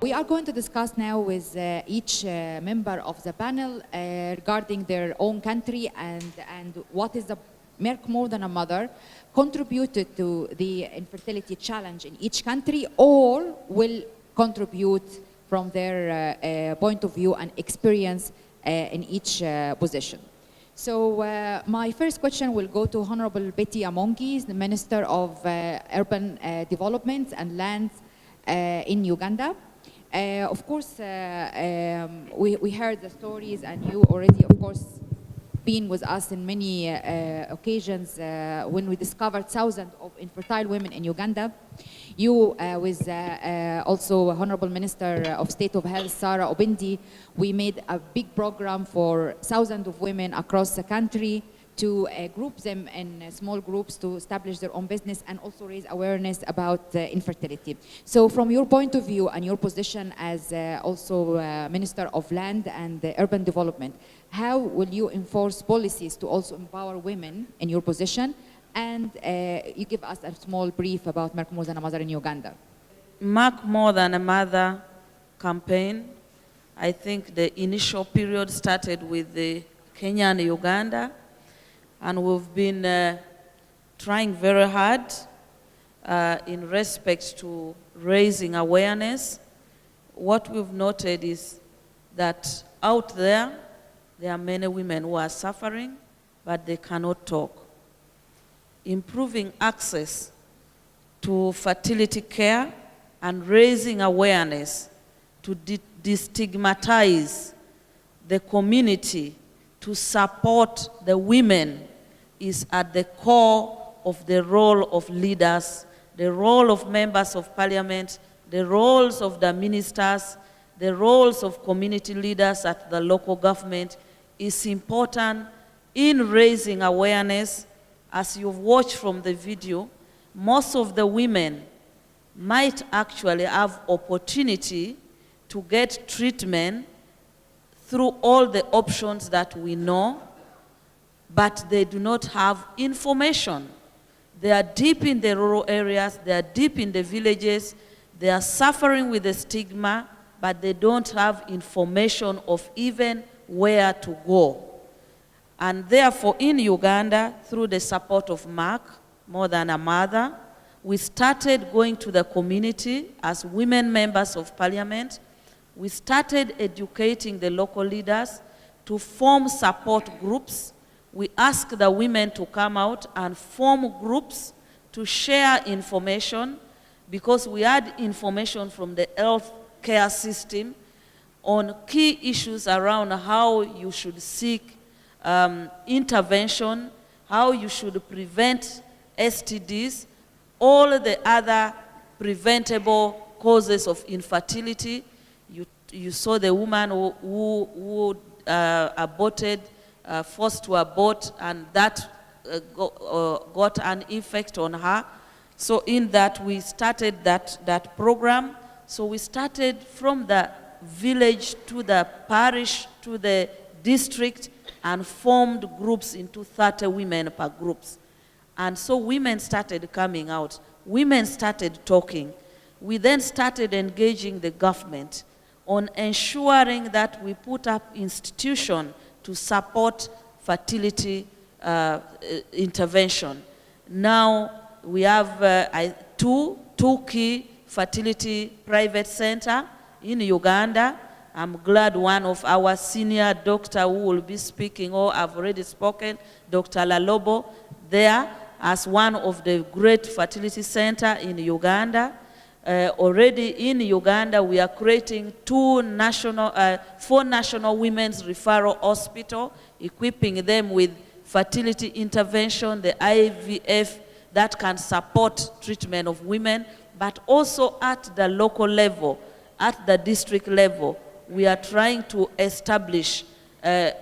We are going to discuss now with each member of the panel regarding their own country and what is the Merck More Than a Mother contributed to the infertility challenge in each country, or will contribute from their point of view and experience in each position. So my first question will go to Honorable Betty Amongi, the Minister of Urban Development and Lands in Uganda. Of course, we heard the stories, and you already, of course, been with us in many occasions when we discovered thousands of infertile women in Uganda. You, with also Honorable Minister of State of Health, Sarah Obindi, we made a big program for thousands of women across the country to group them in small groups to establish their own business and also raise awareness about infertility. So from your point of view and your position as also Minister of Land and Urban Development, how will you enforce policies to also empower women in your position? And you give us a small brief about Merck More Than a Mother in Uganda. Merck More Than a Mother campaign, I think the initial period started with the Kenya and Uganda, and we've been trying very hard in respect to raising awareness. What we've noted is that out there are many women who are suffering, but they cannot talk. Improving access to fertility care and raising awareness to destigmatize the community, to support the women, is at the core of the role of leaders, the role of members of parliament, the roles of the ministers, the roles of community leaders at the local government is important in raising awareness. As you've watched from the video, most of the women might actually have opportunity to get treatment through all the options that we know, but they do not have information. They are deep in the rural areas, they are deep in the villages, they are suffering with the stigma, but they don't have information of even where to go. And therefore, in Uganda, through the support of Merck, More Than a Mother, we started going to the community as women members of parliament. We started educating the local leaders to form support groups. We asked the women to come out and form groups to share information, because we had information from the health care system on key issues around how you should seek intervention, how you should prevent STDs, all the other preventable causes of infertility. You saw the woman who aborted, forced to abort, and that got an effect on her. So in that, we started that program. So we started from the village to the parish to the district, and formed groups into 30 women per groups. And so women started coming out. Women started talking. We then started engaging the government on ensuring that we put up institutions to support fertility intervention. Now we have two key fertility private centers in Uganda. I'm glad one of our senior doctor who will be speaking, or I've already spoken, Dr. Lalobo, there as one of the great fertility centers in Uganda. Already in Uganda, we are creating 4 national women's referral hospitals, equipping them with fertility intervention, the IVF that can support treatment of women, but also at the local level, at the district level. We are trying to establish a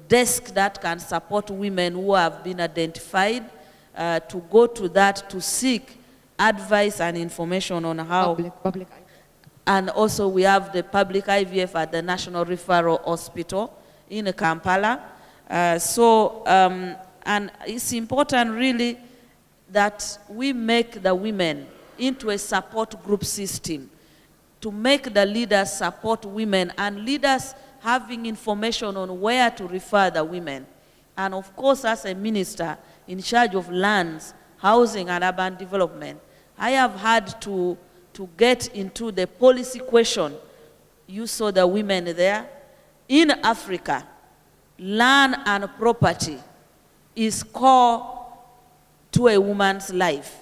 desk that can support women who have been identified to go to that to seek advice and information on how. Public. And also we have the public IVF at the National Referral Hospital in Kampala. And it's important really that we make the women into a support group system to make the leaders support women and leaders having information on where to refer the women. And of course, as a minister in charge of lands, housing, and urban development, I have had to get into the policy question. You saw the women there. In Africa, land and property is core to a woman's life.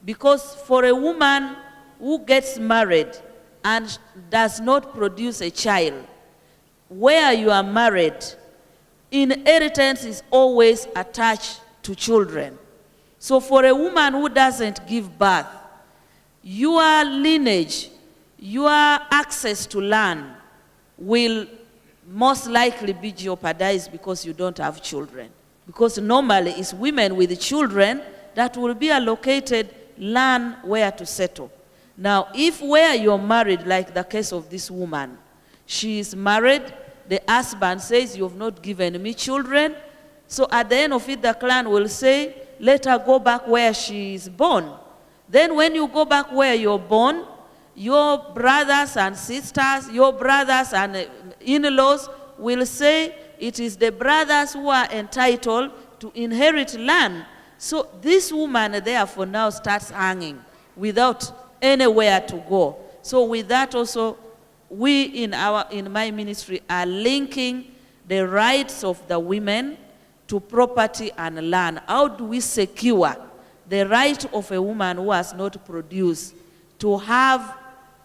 Because for a woman who gets married and does not produce a child, where you are married, inheritance is always attached to children. So for a woman who doesn't give birth, your lineage, your access to land will most likely be jeopardized because you don't have children. Because normally it's women with children that will be allocated land where to settle. Now, if where you're married, like the case of this woman, she is married, the husband says, you have not given me children, so at the end of it, the clan will say, let her go back where she is born. Then when you go back where you're born, your brothers and sisters, your brothers and in-laws will say it is the brothers who are entitled to inherit land. So this woman therefore now starts hanging without anywhere to go. So with that also, we in my ministry are linking the rights of the women to property and land. How do we secure the right of a woman who has not produced to have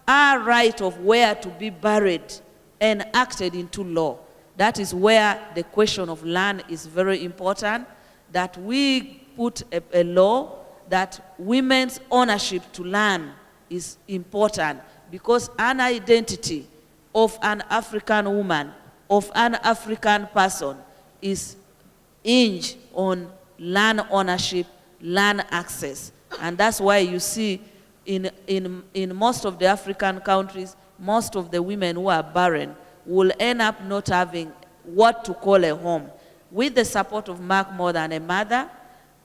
a right of where to be buried enacted into law? That is where the question of land is very important, that we put a law that women's ownership to land is important, because an identity of an African woman, of an African person, is hinged on land ownership, land access. And that's why you see in most of the African countries, most of the women who are barren will end up not having what to call a home. With the support of Merck More Than a Mother,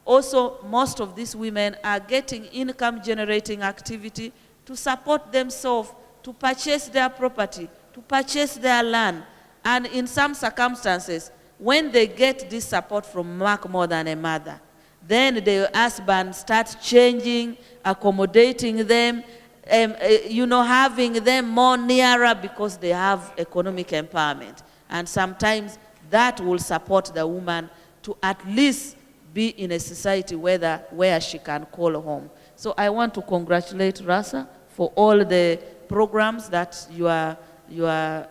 also most of these women are getting income-generating activity to support themselves, to purchase their property, to purchase their land. And in some circumstances, when they get this support from Merck More Than a Mother, then the husband starts changing, accommodating them, having them more nearer because they have economic empowerment. And sometimes that will support the woman to at least be in a society where she can call home. So I want to congratulate Rasa for all the programs that you are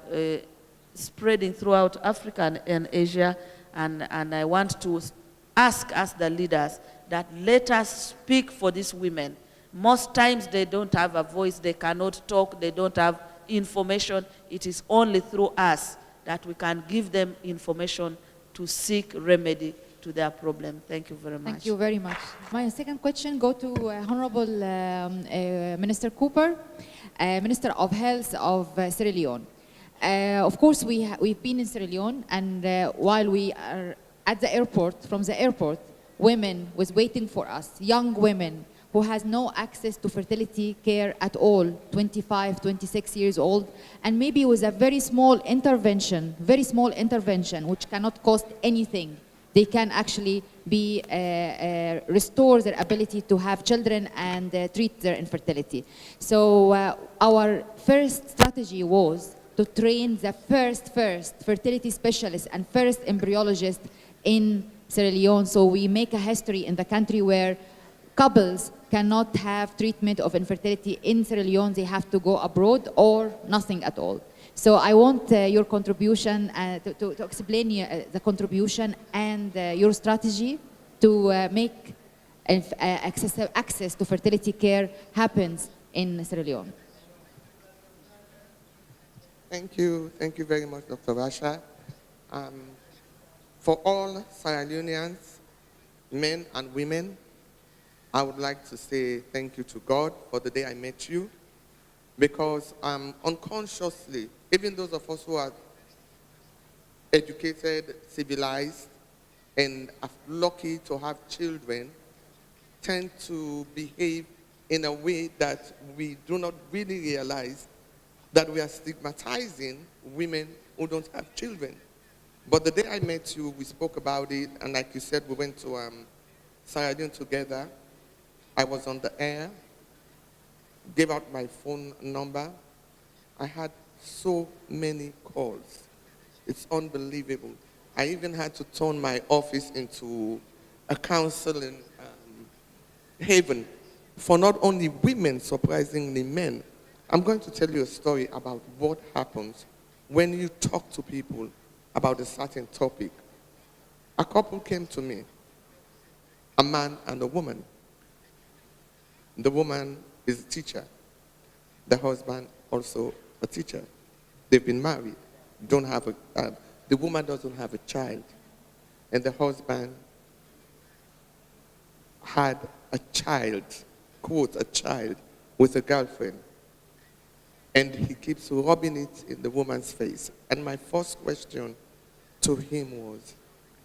spreading throughout Africa and Asia. And I want to ask us, the leaders, that let us speak for these women. Most times they don't have a voice, they cannot talk, they don't have information. It is only through us that we can give them information to seek remedy to their problem. Thank you very much. Thank you very much. My second question goes to Honorable Minister Cooper, Minister of Health of Sierra Leone. Of course, we've been in Sierra Leone, and while we are at the airport, from the airport, women was waiting for us, young women who has no access to fertility care at all, 25, 26 years old, and maybe with a very small intervention, which cannot cost anything, they can actually be restore their ability to have children and treat their infertility. So our first strategy was to train the first fertility specialist and first embryologist in Sierra Leone. So we make a history in the country where couples cannot have treatment of infertility in Sierra Leone. They have to go abroad or nothing at all. So I want your contribution to explain the contribution and your strategy to make access to fertility care happens in Sierra Leone. Thank you very much, Dr. Rasha. For all Sierra Leoneans, men and women, I would like to say thank you to God for the day I met you, because unconsciously, even those of us who are educated, civilized, and are lucky to have children, tend to behave in a way that we do not really realize that we are stigmatizing women who don't have children. But the day I met you, we spoke about it, and like you said, we went to Sierra Leone together. I was on the air, gave out my phone number. I had so many calls. It's unbelievable. I even had to turn my office into a counseling haven for not only women, surprisingly men. I'm going to tell you a story about what happens when you talk to people about a certain topic. A couple came to me, a man and a woman. The woman is a teacher. The husband also a teacher. They've been married. Don't have the woman doesn't have a child. And the husband had a child, quote, a child, with a girlfriend. And he keeps rubbing it in the woman's face. And my first question to him was,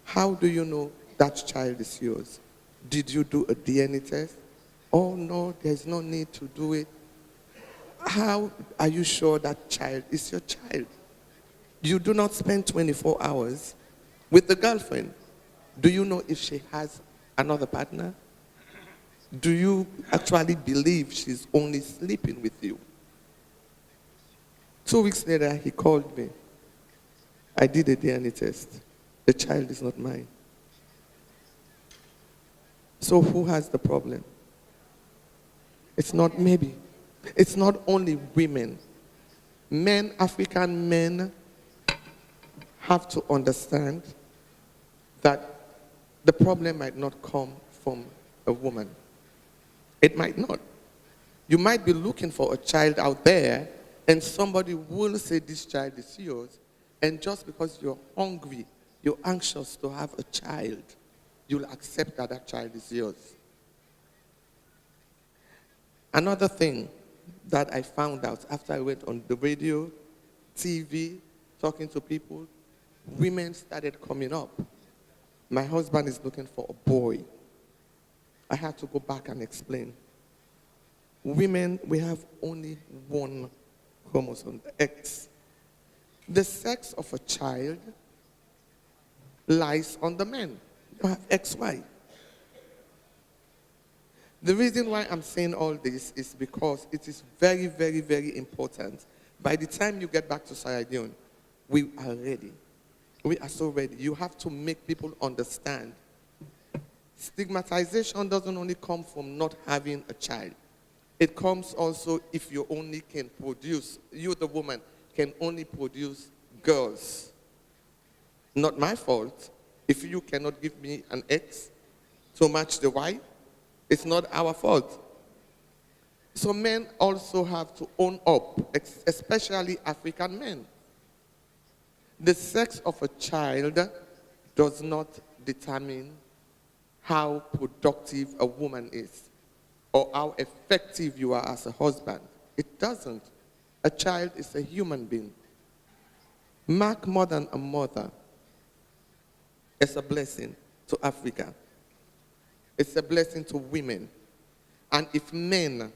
how do you know that child is yours? Did you do a DNA test? Oh, no, there's no need to do it. How are you sure that child is your child? You do not spend 24 hours with the girlfriend. Do you know if she has another partner? Do you actually believe she's only sleeping with you? 2 weeks later, he called me. I did a DNA test. The child is not mine. So who has the problem? It's not maybe. It's not only women. Men, African men, have to understand that the problem might not come from a woman. It might not. You might be looking for a child out there, and somebody will say this child is yours, and just because you're hungry, you're anxious to have a child, you'll accept that that child is yours. Another thing that I found out after I went on the radio, TV, talking to people, women started coming up. My husband is looking for a boy. I had to go back and explain. Women, we have only one chromosome, the X. The sex of a child lies on the men. You have XY. The reason why I'm saying all this is because it is very, very, very important. By the time you get back to Sierra Leone, we are ready. We are so ready. You have to make people understand. Stigmatization doesn't only come from not having a child. It comes also if you only can produce, you the woman, can only produce girls. Not my fault. If you cannot give me an X to match the Y, it's not our fault. So men also have to own up, especially African men. The sex of a child does not determine how productive a woman is or how effective you are as a husband. It doesn't. A child is a human being. Mark More Than a Mother is a blessing to Africa. It's a blessing to women. And if men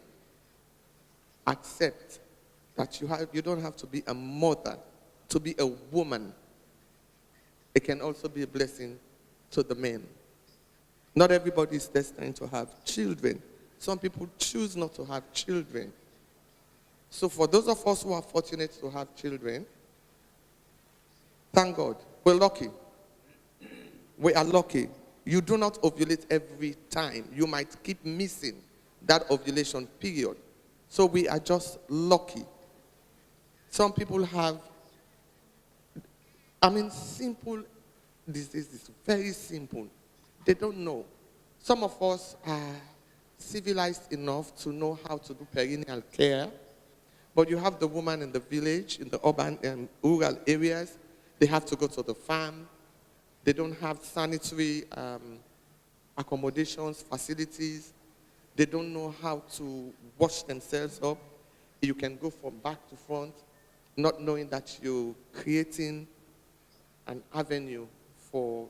accept that you don't have to be a mother to be a woman, it can also be a blessing to the men. Not everybody is destined to have children. Some people choose not to have children. So for those of us who are fortunate to have children, thank God, we're lucky. We are lucky. You do not ovulate every time. You might keep missing that ovulation period. So we are just lucky. Some people have, simple diseases, very simple. They don't know. Some of us are civilized enough to know how to do perineal care, but you have the woman in the village, in the urban and rural areas, they have to go to the farm. They don't have sanitary accommodations, facilities. They don't know how to wash themselves up. You can go from back to front, not knowing that you're creating an avenue for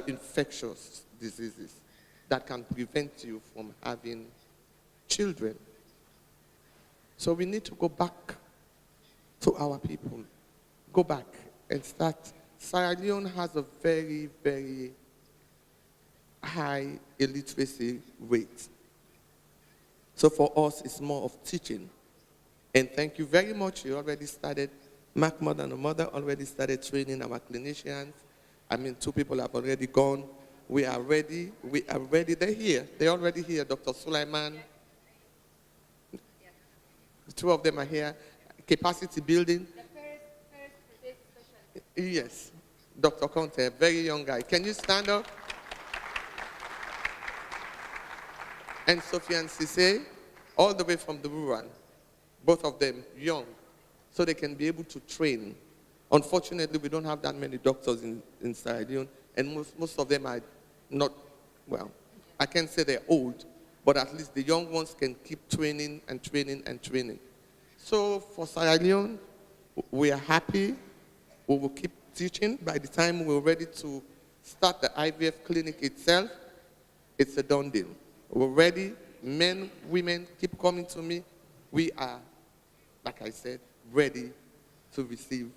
infectious diseases that can prevent you from having children. So we need to go back to our people. Go back and start. Sierra Leone has a very, very high illiteracy rate. So for us, it's more of teaching. And thank you very much. You already started, MoreThanAMother already started training our clinicians. I mean, 2 people have already gone. We are ready. They're here. They're already here. Dr. Sulaiman. 2 of them are here. Capacity building. Yes. Dr. Conte, a very young guy. Can you stand up? And Sophie and Cisse, all the way from the rural. Both of them young, so they can be able to train. Unfortunately, we don't have that many doctors in Sierra Leone, and most of them are not, well, I can't say they're old, but at least the young ones can keep training and training and training. So for Sierra Leone, we are happy. We will keep teaching. By the time we're ready to start the IVF clinic itself, it's a done deal. We're ready. Men, women, keep coming to me. We are, like I said, ready to receive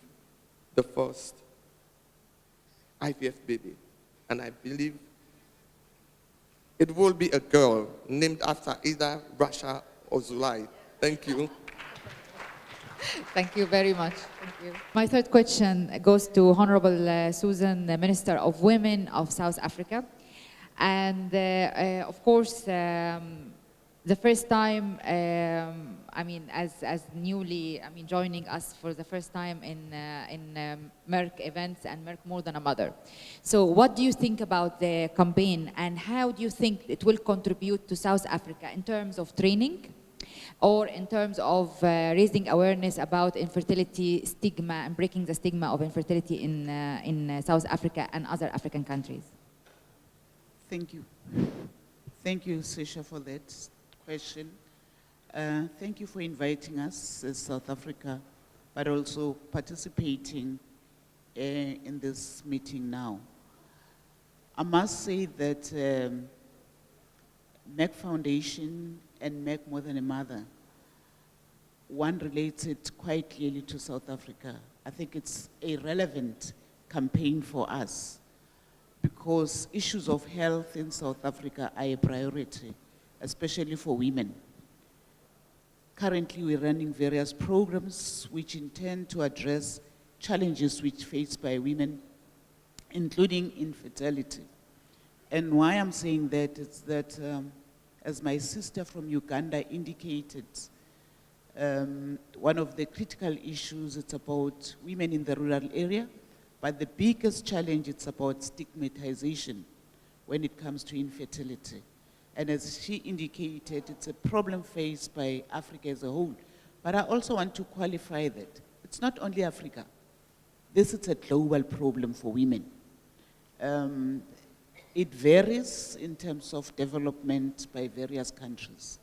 the first IVF baby. And I believe it will be a girl named after either Rasha or Zulai. Thank you. Thank you very much. Thank you. My third question goes to Honorable Susan, the Minister of Women of South Africa. And of course, the first time, as newly, joining us for the first time in Merck events and Merck MoreThanAMother. So what do you think about the campaign, and how do you think it will contribute to South Africa in terms of training, or in terms of raising awareness about infertility stigma and breaking the stigma of infertility in South Africa and other African countries? Thank you. Thank you, Sisha, for that question. Thank you for inviting us as South Africa, but also participating in this meeting now. I must say that Merck Foundation and Merck MoreThanAMother, one relates it quite clearly to South Africa. I think it's a relevant campaign for us because issues of health in South Africa are a priority, especially for women. Currently, we're running various programs which intend to address challenges which faced by women, including infertility. And why I'm saying that is that, as my sister from Uganda indicated, one of the critical issues, it's about women in the rural area, but the biggest challenge, it's about stigmatization when it comes to infertility. And as she indicated, it's a problem faced by Africa as a whole. But I also want to qualify that it's not only Africa. This is a global problem for women. It varies in terms of development by various countries.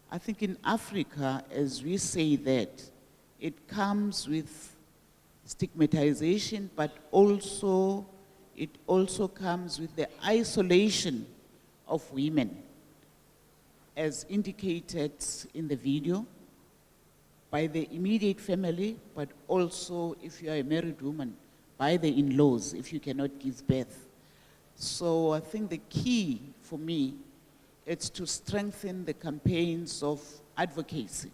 I think in Africa, as we say that, it comes with stigmatization, but also, it also comes with the isolation of women, as indicated in the video, by the immediate family, but also, if you are a married woman, by the in-laws, if you cannot give birth. So I think the key for me is to strengthen the campaigns of advocacy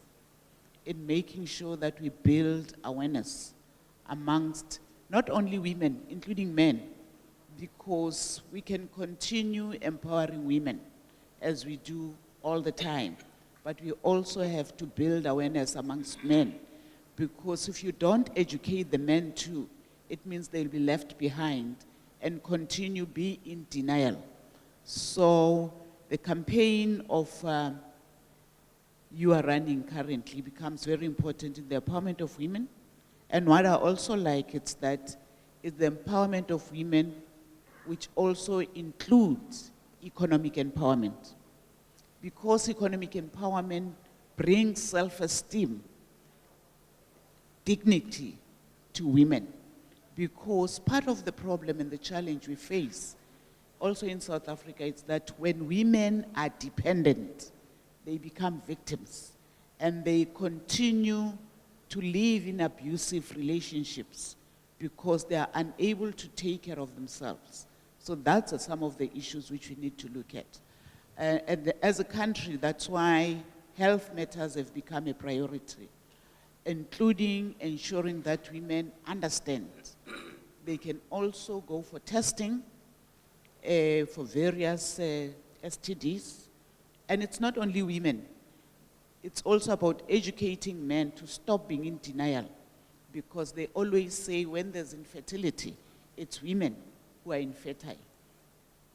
in making sure that we build awareness amongst not only women, including men, because we can continue empowering women as we do all the time. But we also have to build awareness amongst men, because if you don't educate the men too, it means they'll be left behind and continue be in denial. So the campaign of you are running currently becomes very important in the empowerment of women. And what I also like is that it's the empowerment of women which also includes economic empowerment. Because economic empowerment brings self-esteem, dignity to women. Because part of the problem and the challenge we face also in South Africa is that when women are dependent, they become victims and they continue to live in abusive relationships because they are unable to take care of themselves. So that's some of the issues which we need to look at. And as a country, that's why health matters have become a priority, including ensuring that women understand they can also go for testing for various STDs. And it's not only women. It's also about educating men to stop being in denial, because they always say when there's infertility, it's women who are infertile,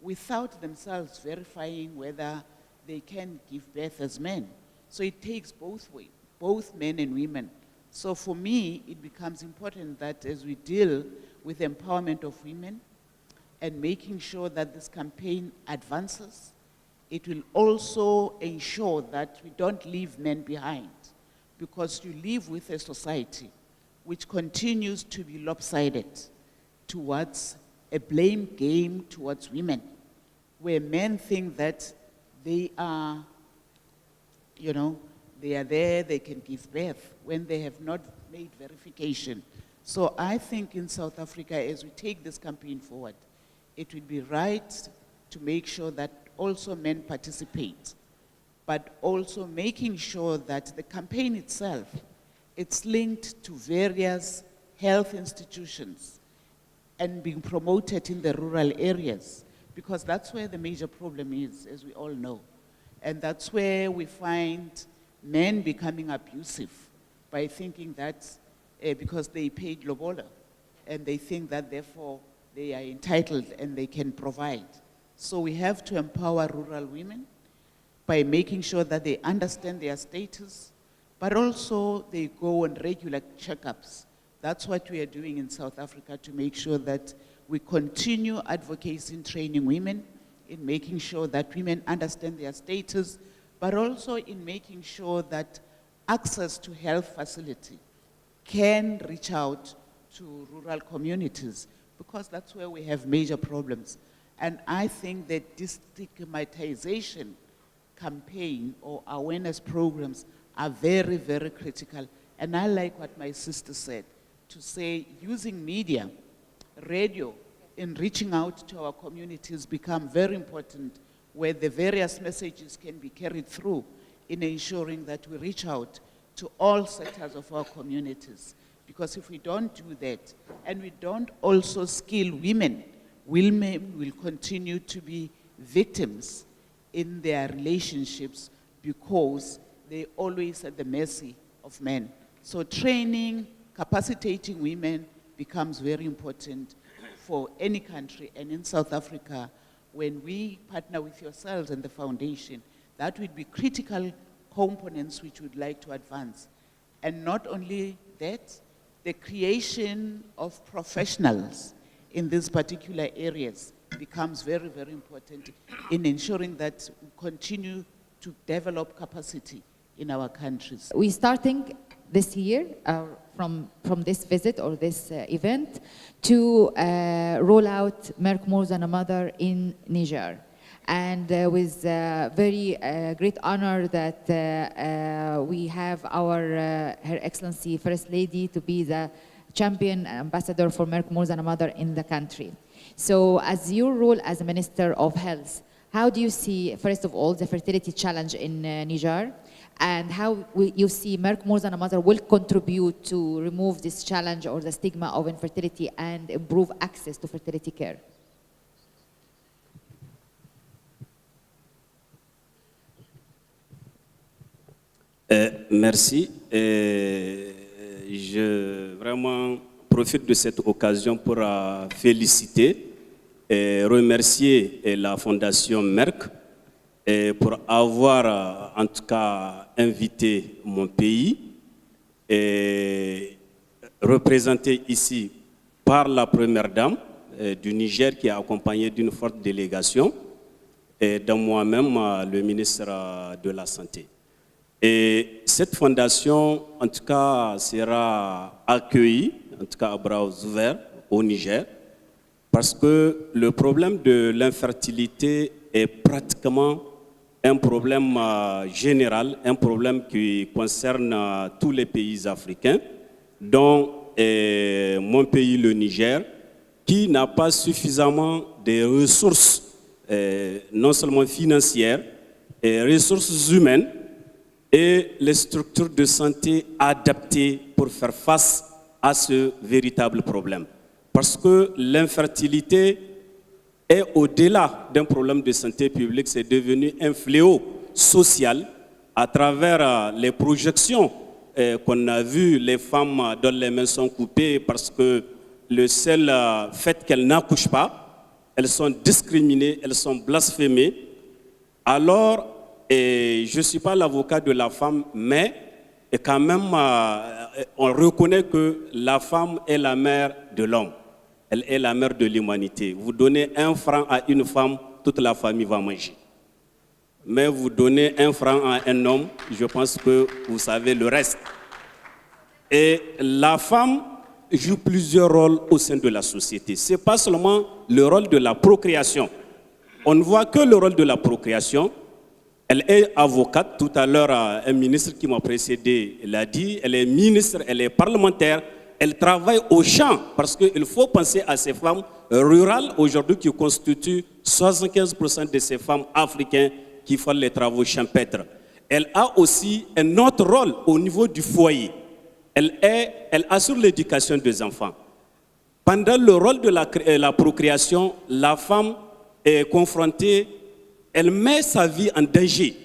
without themselves verifying whether they can give birth as men. So it takes both ways, both men and women. So for me, it becomes important that as we deal with the empowerment of women and making sure that this campaign advances, it will also ensure that we don't leave men behind, because you live with a society which continues to be lopsided towards a blame game towards women, where men think that they are, they are there, they can give birth, when they have not made verification. So I think in South Africa, as we take this campaign forward, it would be right to make sure that also men participate, but also making sure that the campaign itself, it's linked to various health institutions and being promoted in the rural areas, because that's where the major problem is, as we all know. And that's where we find men becoming abusive by thinking that because they paid lobola, and they think that therefore they are entitled and they can provide. So we have to empower rural women by making sure that they understand their status, but also they go on regular checkups. That's what we are doing in South Africa to make sure that we continue advocacy in training women, in making sure that women understand their status, but also in making sure that access to health facility can reach out to rural communities, because that's where we have major problems. And I think that destigmatization campaign or awareness programs are very, very critical. And I like what my sister said, to say using media, radio, in reaching out to our communities become very important, where the various messages can be carried through in ensuring that we reach out to all sectors of our communities. Because if we don't do that, and we don't also skill women, women will continue to be victims in their relationships because they're always at the mercy of men. So training, capacitating women becomes very important for any country. And in South Africa, when we partner with yourselves and the foundation, that would be critical components which we'd like to advance. And not only that, the creation of professionals in these particular areas becomes very, very important in ensuring that we continue to develop capacity in our countries. We're starting this year from this visit or this event to roll out Merck More Than a Mother in Niger. And with very great honor that we have our Her Excellency First Lady to be the champion ambassador for Merck More Than a Mother in the country. So as your role as a Minister of Health, how do you see, first of all, the fertility challenge in Niger? And how you see Merck More Than a Mother will contribute to remove this challenge or the stigma of infertility and improve access to fertility care? Merci. Je vraiment profite de cette occasion pour féliciter et remercier la Fondation Merck pour avoir en tout cas invité mon pays et représenté ici par la Première Dame du Niger qui est accompagnée d'une forte délégation et dans moi-même le ministre de la Santé. Et cette fondation, en tout cas, sera accueillie, en tout cas à bras ouverts, au Niger, parce que le problème de l'infertilité est pratiquement un problème général, un problème qui concerne tous les pays africains, dont mon pays, le Niger, qui n'a pas suffisamment de ressources, non seulement financières, et ressources humaines, et les structures de santé adaptées pour faire face à ce véritable problème. Parce que l'infertilité est au-delà d'un problème de santé publique, c'est devenu un fléau social à travers les projections qu'on a vues, les femmes dont les mains sont coupées parce que le seul fait qu'elles n'accouchent pas, elles sont discriminées, elles sont blasphémées. Alors, je ne suis pas l'avocat de la femme, mais quand même, on reconnaît que la femme est la mère de l'homme. Elle est la mère de l'humanité. Vous donnez 1 franc à une femme, toute la famille va manger. Mais vous donnez 1 franc à un homme, je pense que vous savez le reste. Et la femme joue plusieurs rôles au sein de la société. Ce n'est pas seulement le rôle de la procréation. On ne voit que le rôle de la procréation. Elle est avocate. Tout à l'heure, un ministre qui m'a précédé l'a dit. Elle est ministre, elle est parlementaire. Elle travaille au champ parce qu'il faut penser à ces femmes rurales aujourd'hui qui constituent 75% de ces femmes africaines qui font les travaux champêtres. Elle a aussi un autre rôle au niveau du foyer. Elle assure l'éducation des enfants. Pendant le rôle de la procréation, la femme est confrontée, elle met sa vie en danger.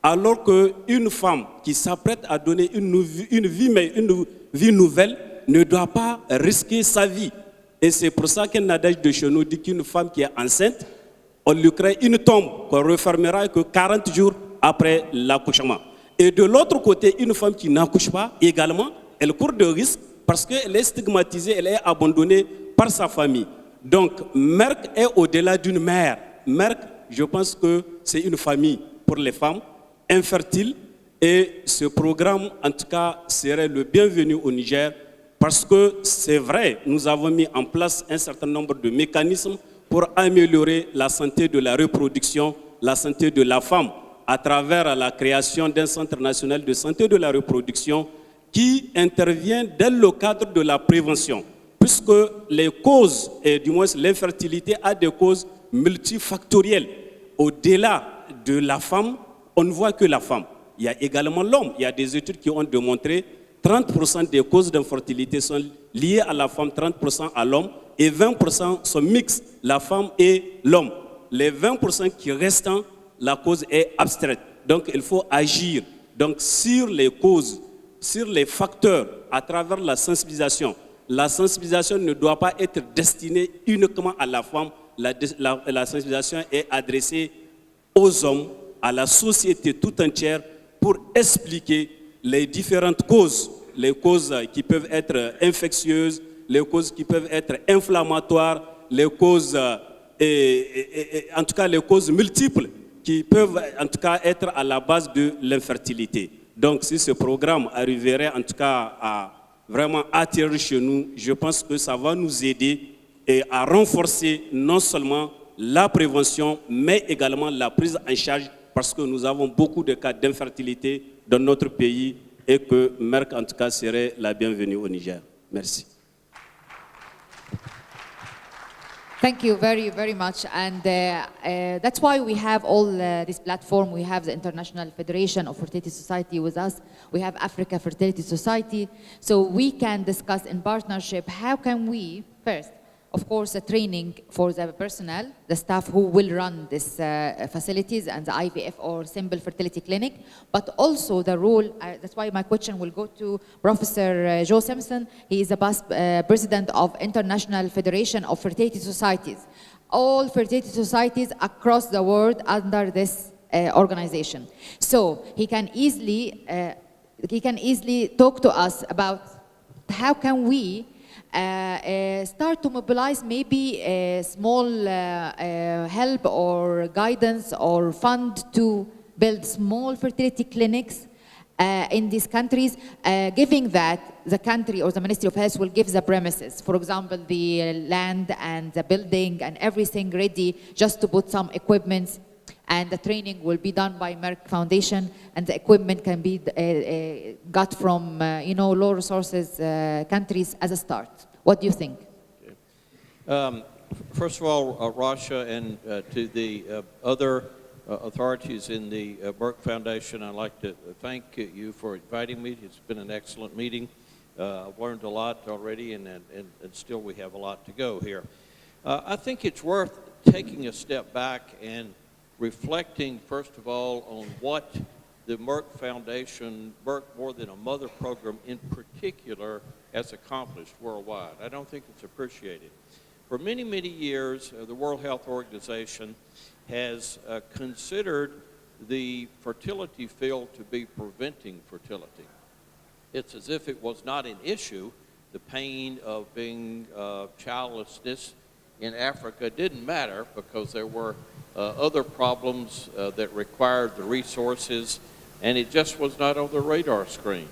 Alors qu'une femme qui s'apprête à donner une vie nouvelle ne doit pas risquer sa vie. Et c'est pour ça qu'un adage de chez nous dit qu'une femme qui est enceinte, on lui crée une tombe qu'on refermera que 40 jours après l'accouchement. Et de l'autre côté, une femme qui n'accouche pas, également, elle court de risques parce qu'elle est stigmatisée, elle est abandonnée par sa famille. Donc, Merck est au-delà d'une mère. Merck, je pense que c'est une famille pour les femmes infertiles. Et ce programme, en tout cas, serait le bienvenu au Niger parce que c'est vrai, nous avons mis en place un certain nombre de mécanismes pour améliorer la santé de la reproduction, la santé de la femme, à travers la création d'un centre national de santé de la reproduction qui intervient dans le cadre de la prévention, puisque les causes, et du moins l'infertilité, a des causes multifactorielles. Au-delà de la femme, on ne voit que la femme. Il y a également l'homme. Il y a des études qui ont démontré 30% des causes d'infertilité sont liées à la femme, 30% à l'homme, et 20% sont mixtes, la femme et l'homme. Les 20% qui restent, la cause est abstraite. Donc il faut agir donc, sur les causes, sur les facteurs, à travers la sensibilisation. La sensibilisation ne doit pas être destinée uniquement à la femme. La sensibilisation est adressée aux hommes, à la société tout entière, pour expliquer les différentes causes, les causes qui peuvent être infectieuses, les causes qui peuvent être inflammatoires, les causes, en tout cas les causes multiples qui peuvent en tout cas être à la base de l'infertilité. Donc si ce programme arriverait en tout cas à vraiment atterrir chez nous, je pense que ça va nous aider à renforcer non seulement la prévention, mais également la prise en charge parce que nous avons beaucoup de cas d'infertilité dans notre pays et que Merck, en tout cas, serait la bienvenue au Niger. Merci. Thank you very, very much. And that's why we have all this platform. We have the International Federation of Fertility Society with us. We have Africa Fertility Society. So we can discuss in partnership how can we, first, of course, a training for the personnel, the staff who will run these facilities and the IVF or simple fertility clinic, but also the role, that's why my question will go to Professor Joe Simpson. He is the past president of International Federation of Fertility Societies. All fertility societies across the world under this organization. So he can easily talk to us about how can we start to mobilize maybe a small help or guidance or fund to build small fertility clinics in these countries, giving that the country or the Ministry of Health will give the premises, for example, the land and the building and everything ready just to put some equipment. and the training will be done by Merck Foundation, and the equipment can be got from low resources countries as a start. What do you think? First of all, Rasha, and to the other authorities in the Merck Foundation, I'd like to thank you for inviting me. It's been an excellent meeting. I've learned a lot already, and still we have a lot to go here. I think it's worth taking a step back and reflecting, first of all, on what the Merck Foundation, Merck More Than a Mother program in particular, has accomplished worldwide. I don't think it's appreciated. For many, many years, the World Health Organization has considered the fertility field to be preventing fertility. It's as if it was not an issue. The pain of being childlessness in Africa didn't matter because there were other problems that required the resources, and it just was not on the radar screen.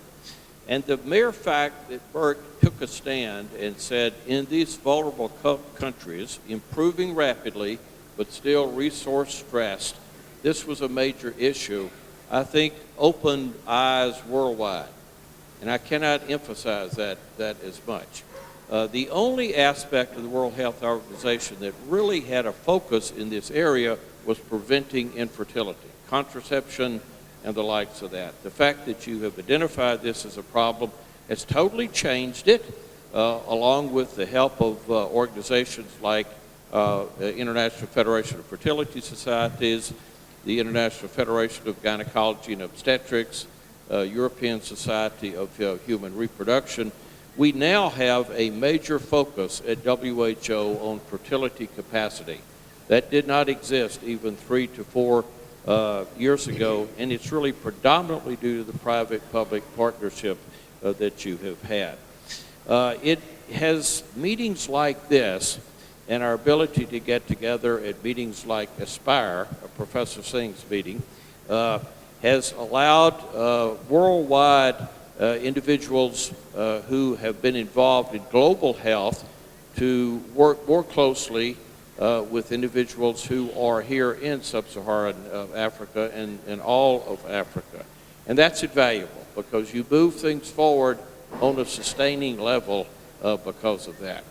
And the mere fact that Merck took a stand and said, in these vulnerable countries, improving rapidly, but still resource stressed, this was a major issue, I think opened eyes worldwide. And I cannot emphasize that as much. The only aspect of the World Health Organization that really had a focus in this area was preventing infertility, contraception, and the likes of that. The fact that you have identified this as a problem has totally changed it, along with the help of organizations like the International Federation of Fertility Societies, the International Federation of Gynecology and Obstetrics, European Society of Human Reproduction. We now have a major focus at WHO on fertility capacity. That did not exist even 3 to 4 years ago, and it's really predominantly due to the private-public partnership that you have had. It has meetings like this, and our ability to get together at meetings like Aspire, Professor Singh's meeting, has allowed worldwide individuals who have been involved in global health to work more closely with individuals who are here in sub-Saharan Africa and all of Africa. And that's invaluable because you move things forward on a sustaining level because of that.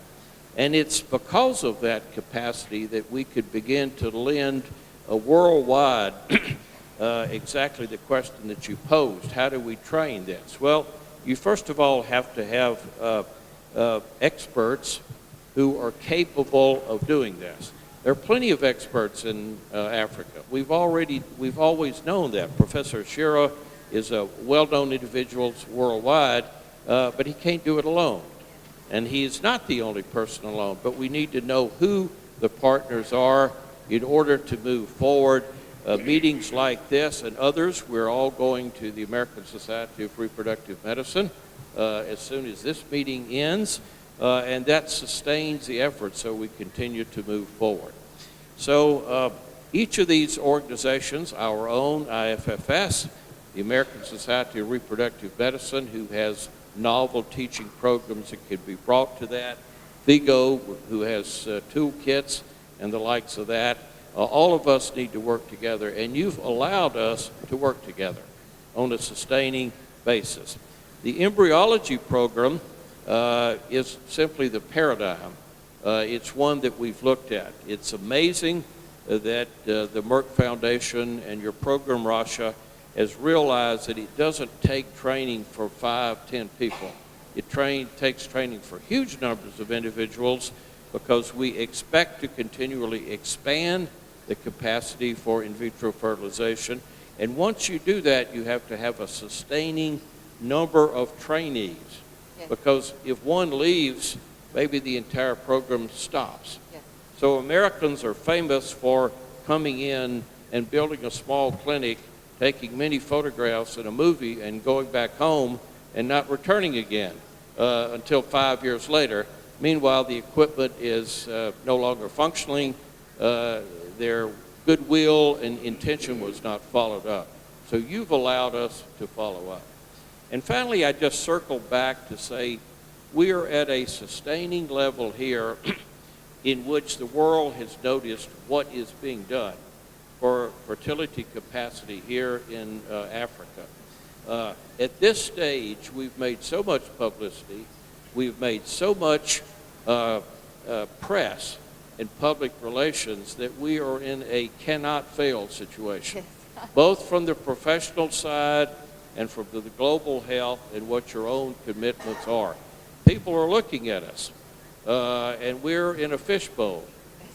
And it's because of that capacity that we could begin to lend worldwide exactly the question that you posed. How do we train this? Well, you first of all have to have experts who are capable of doing this. There are plenty of experts in Africa. We've always known that. Professor Shira is a well-known individual worldwide, but he can't do it alone. And he is not the only person alone, but we need to know who the partners are in order to move forward. Meetings like this and others, we're all going to the American Society of Reproductive Medicine as soon as this meeting ends, and that sustains the effort so we continue to move forward. So each of these organizations, our own IFFS, the American Society of Reproductive Medicine, who has novel teaching programs that can be brought to that, FIGO, who has toolkits and the likes of that, all of us need to work together, and you've allowed us to work together on a sustaining basis. The embryology program is simply the paradigm. It's one that we've looked at. It's amazing that the Merck Foundation and your program, Rasha, has realized that it doesn't take training for 5, 10 people. It takes training for huge numbers of individuals because we expect to continually expand the capacity for in vitro fertilization. And once you do that, you have to have a sustaining number of trainees. Yes. Because if one leaves, maybe the entire program stops. Yes. So Americans are famous for coming in and building a small clinic, taking many photographs in a movie and going back home and not returning again until 5 years later. Meanwhile, the equipment is no longer functioning. Their goodwill and intention was not followed up. So you've allowed us to follow up. And finally, I just circle back to say we are at a sustaining level here in which the world has noticed what is being done. for fertility capacity here in Africa. At this stage, we've made so much publicity, we've made so much press and public relations that we are in a cannot fail situation, both from the professional side and from the global health and what your own commitments are. People are looking at us, and we're in a fishbowl,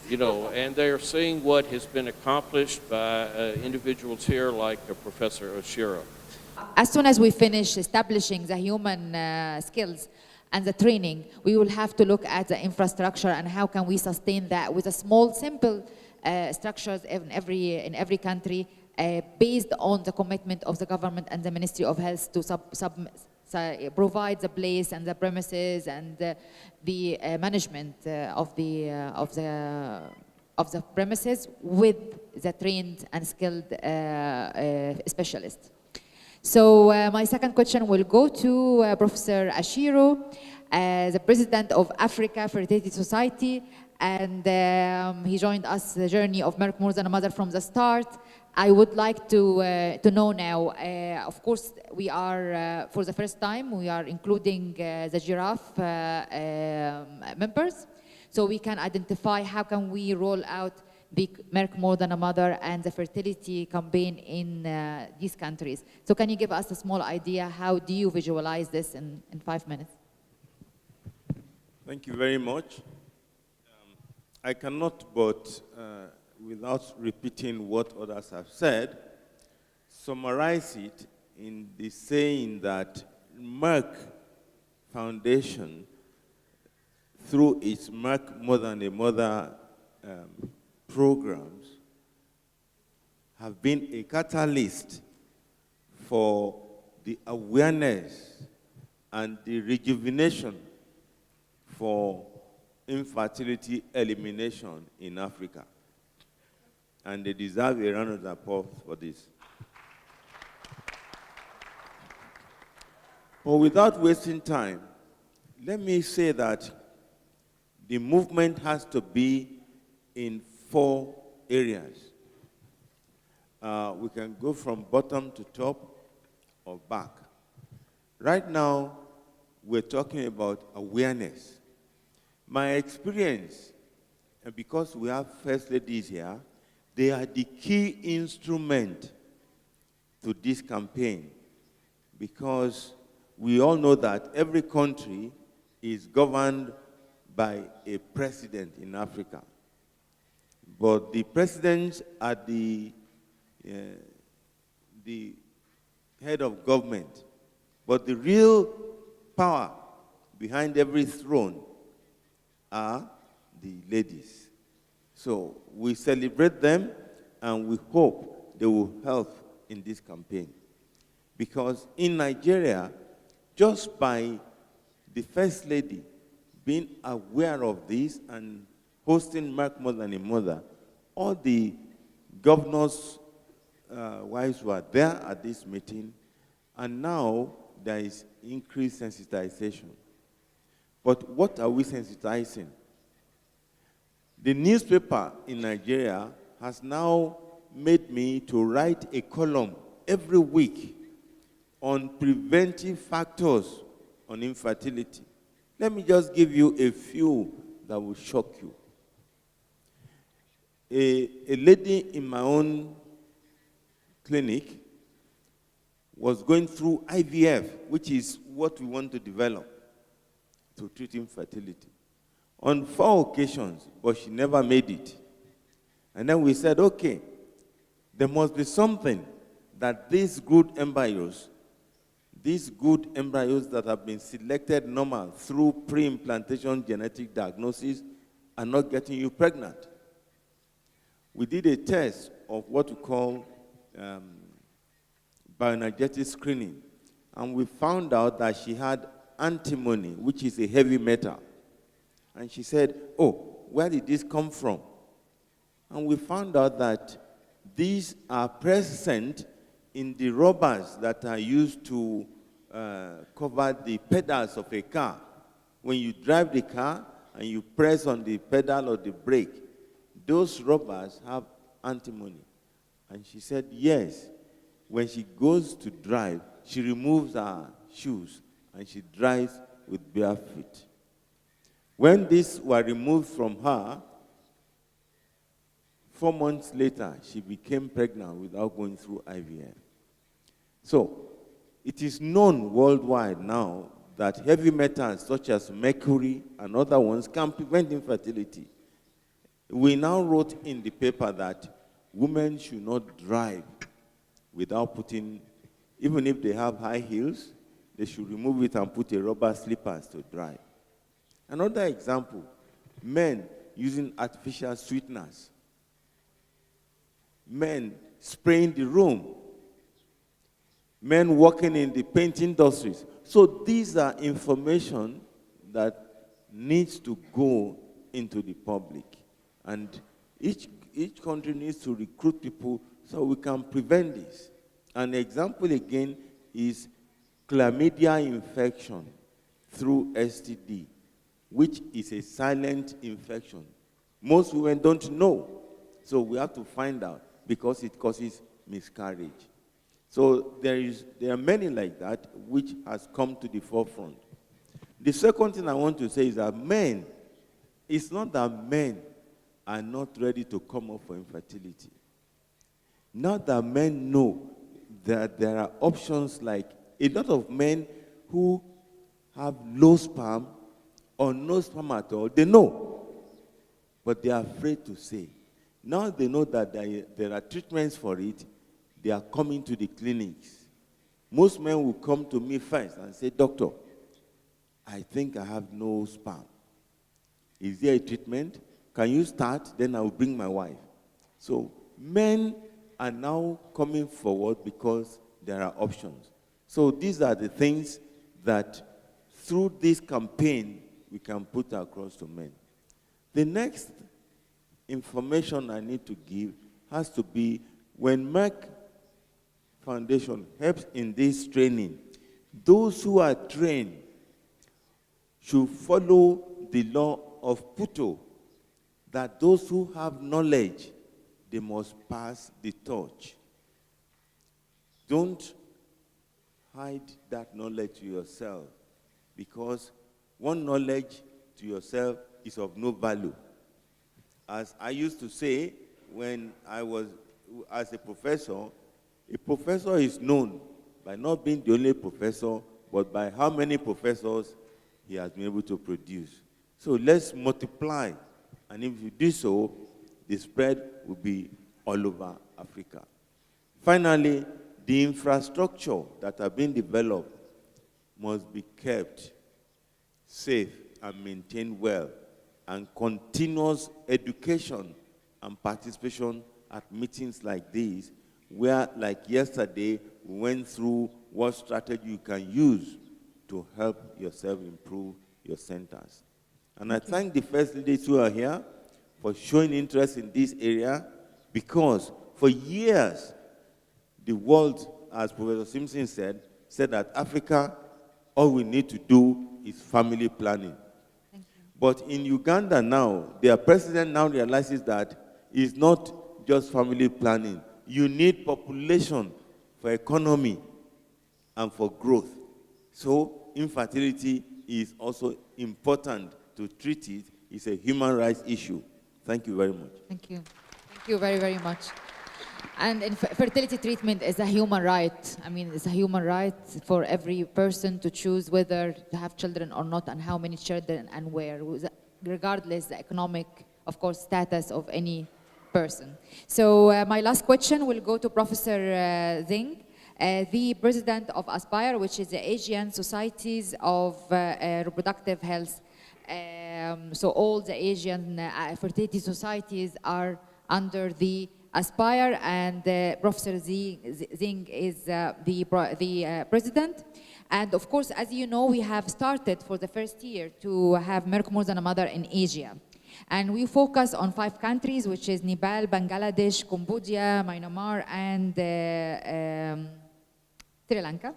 you know, and they're seeing what has been accomplished by individuals here like Professor Oshiro. As soon as we finish establishing the human skills and the training, we will have to look at the infrastructure and how can we sustain that with a small, simple structures in every country based on the commitment of the government and the Ministry of Health to provide the place and the premises and the management of the premises with the trained and skilled specialists. So my second question will go to Professor Ashiro, the President of Africa Fertility Society, and he joined us the journey of Merck More Than a Mother from the start. I would like to know now, of course, we are, for the first time, we are including the giraffe members, so we can identify how can we roll out the Merck More Than a Mother and the fertility campaign in these countries. So can you give us a small idea, how do you visualize this in 5 minutes? Thank you very much. I cannot but, without repeating what others have said, summarize it in the saying that Merck Foundation, through its Merck More Than a Mother programs, have been a catalyst for the awareness and the rejuvenation for infertility elimination in Africa. And they deserve a round of applause for this. But without wasting time, let me say that the movement has to be in 4 areas. We can go from bottom to top or back. Right now, we're talking about awareness. My experience, and because we have first ladies here, they are the key instrument to this campaign, because we all know that every country is governed by a president in Africa. But the presidents are the head of government. But the real power behind every throne are the ladies. So we celebrate them, and we hope they will help in this campaign. Because in Nigeria, just by the First Lady being aware of this and hosting Merck More Than a Mother, all the governors' wives were there at this meeting, and now there is increased sensitization. But what are we sensitizing? The newspaper in Nigeria has now made me to write a column every week on preventive factors on infertility. Let me just give you a few that will shock you. A lady in my own clinic was going through IVF, which is what we want to develop to treat infertility, on 4 occasions, but she never made it. And then we said, okay, there must be something that these good embryos that have been selected normal through pre-implantation genetic diagnosis are not getting you pregnant. We did a test of what we call bioenergetic screening, and we found out that she had antimony, which is a heavy metal. And she said, oh, where did this come from? And we found out that these are present in the rubbers that are used to cover the pedals of a car. When you drive the car and you press on the pedal or the brake, those rubbers have antimony. And she said, yes. When she goes to drive, she removes her shoes and she drives with bare feet. When these were removed from her, 4 months later, she became pregnant without going through IVF. So, it is known worldwide now that heavy metals such as mercury and other ones can prevent infertility. We now wrote in the paper that women should not drive without putting, even if they have high heels, they should remove it and put a rubber slippers to drive. Another example, men using artificial sweeteners, men spraying the room, men working in the paint industries. So these are information that needs to go into the public. And each country needs to recruit people so we can prevent this. An example again is chlamydia infection through STD, which is a silent infection. Most women don't know. So we have to find out because it causes miscarriage. So there are many like that which has come to the forefront. The second thing I want to say is that men, it's not that men are not ready to come up for infertility. Now that men know that there are options, like a lot of men who have low sperm or no sperm at all, they know, but they are afraid to say. Now they know that there are treatments for it. They are coming to the clinics. Most men will come to me first and say, doctor, I think I have no sperm. Is there a treatment? Can you start? Then I will bring my wife. So men are now coming forward because there are options. So these are the things that through this campaign we can put across to men. The next information I need to give has to be when Merck Foundation helps in this training, those who are trained should follow the law of Puto, that those who have knowledge, they must pass the torch. Don't hide that knowledge to yourself, because one knowledge to yourself is of no value. As I used to say when I was as a professor is known by not being the only professor, but by how many professors he has been able to produce. So let's multiply, and if you do so, the spread will be all over Africa. Finally, the infrastructure that have been developed must be kept safe and maintained well, and continuous education and participation at meetings like these, where, like yesterday, we went through what strategy you can use to help yourself improve your centers. And I thank the first ladies who are here for showing interest in this area, because for years, the world, as Professor Simpson said that Africa, all we need to do is family planning. But in Uganda now, their president now realizes that it's not just family planning. You need population for economy and for growth. So infertility is also important to treat it. It's a human rights issue. Thank you very much. Thank you. Thank you very, very much. And fertility treatment is a human right. I mean, it's a human right for every person to choose whether to have children or not, and how many children and where, regardless the economic, of course, status of any person. So my last question will go to Professor Zing, the president of ASPIRE, which is the Asian Societies of Reproductive Health. So all the Asian fertility societies are under the ASPIRE, and Professor Zing is the president. And of course, as you know, we have started for the first year to have Merck More Than a Mother in Asia. And we focus on 5 countries, which is Nepal, Bangladesh, Cambodia, Myanmar, and Sri Lanka.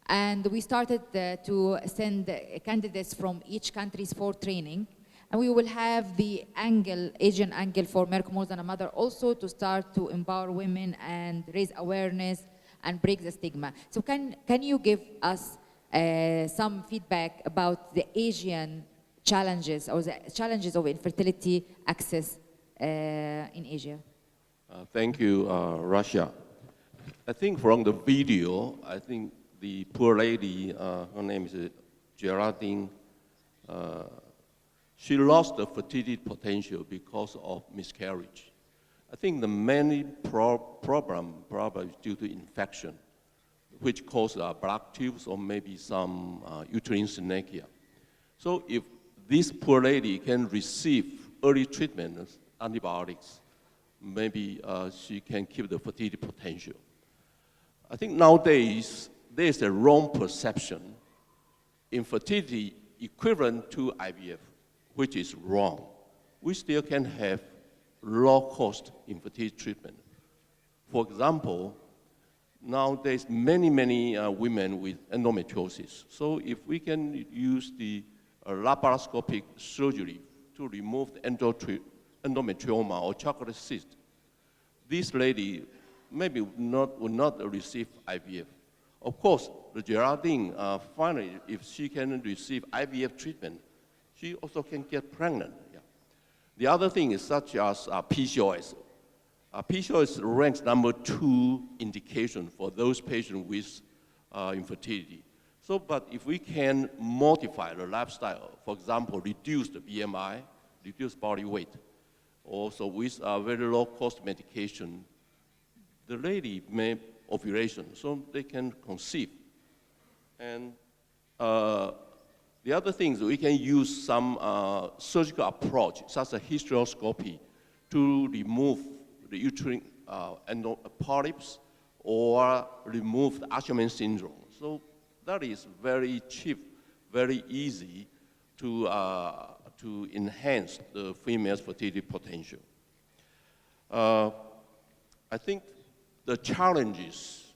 And we started to send candidates from each country for training. And we will have the angle, Asian angle for Merck More Than a Mother also to start to empower women and raise awareness and break the stigma. So can you give us some feedback about the Asian challenges or the challenges of infertility access in Asia? Thank you, Russia. I think from the video, I think the poor lady, her name is Geraldine, she lost the fertility potential because of miscarriage. I think the main problem probably is due to infection, which causes blocked tubes or maybe some uterine synechia. So if this poor lady can receive early treatment, antibiotics, maybe she can keep the fertility potential. I think nowadays there's a wrong perception infertility equivalent to IVF, which is wrong. We still can have low-cost infertility treatment. For example, nowadays many women with endometriosis. So if we can use the laparoscopic surgery to remove the endometrioma or chocolate cyst, this lady maybe will not receive IVF. Of course, the Geraldine, finally, if she can receive IVF treatment, she also can get pregnant. Yeah. The other thing is such as PCOS. PCOS ranks number 2 indication for those patients with infertility. So, but if we can modify the lifestyle, for example, reduce the BMI, reduce body weight, also with very low-cost medication, the lady may ovulation, so they can conceive. And the other things, we can use some surgical approach, such as hysteroscopy, to remove the uterine polyps or remove the Asherman syndrome. So that is very cheap, very easy to enhance the female's fertility potential. I think the challenges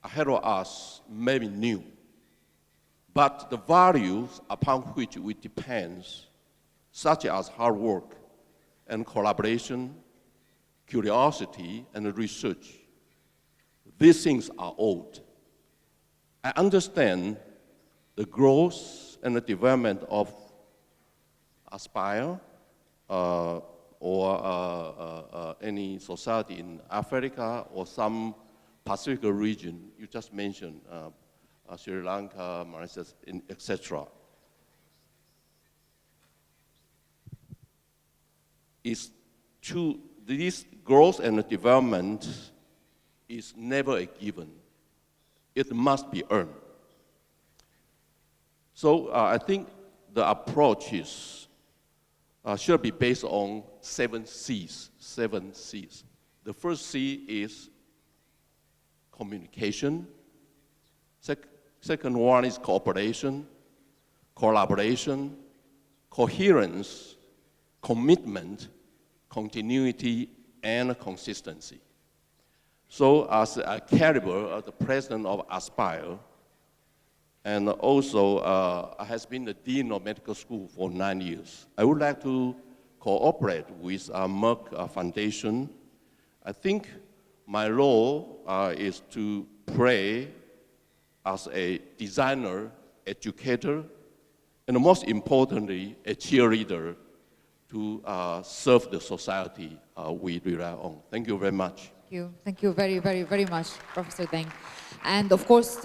ahead of us may be new, but the values upon which we depend, such as hard work and collaboration, curiosity and research, these things are old. I understand the growth and the development of Aspire or any society in Africa or some Pacific region, you just mentioned Sri Lanka, Mauritius, etc. Is to this growth and development is never a given. It must be earned. So I think the approach is should be based on 7 C's. 7 C's. The first C is communication. Second one is cooperation, collaboration, coherence, commitment, continuity, and consistency. So as a caliber of the president of Aspire, and also has been the dean of medical school for 9 years, I would like to cooperate with Merck Foundation. I think my role is to pray as a designer, educator, and most importantly, a cheerleader to serve the society we rely on. Thank you very much. Thank you very much, Professor Deng. And of course,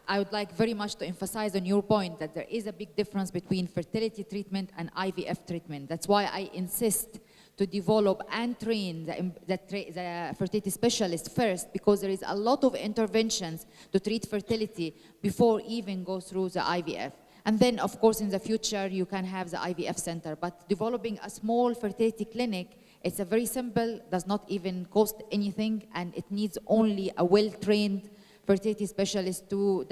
I would like very much to emphasize on your point that there is a big difference between fertility treatment and IVF treatment. That's why I insist to develop and train the fertility specialist first, because there is a lot of interventions to treat fertility before even go through the IVF. And then, of course, in the future, you can have the IVF center. But developing a small fertility clinic, it's a very simple, does not even cost anything, and it needs only a well-trained fertility specialist to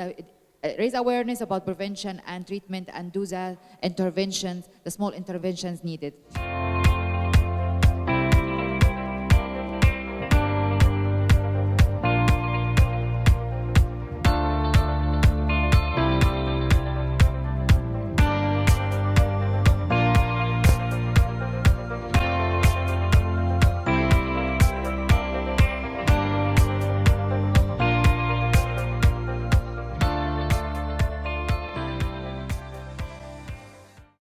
raise awareness about prevention and treatment and do the interventions, the small interventions needed.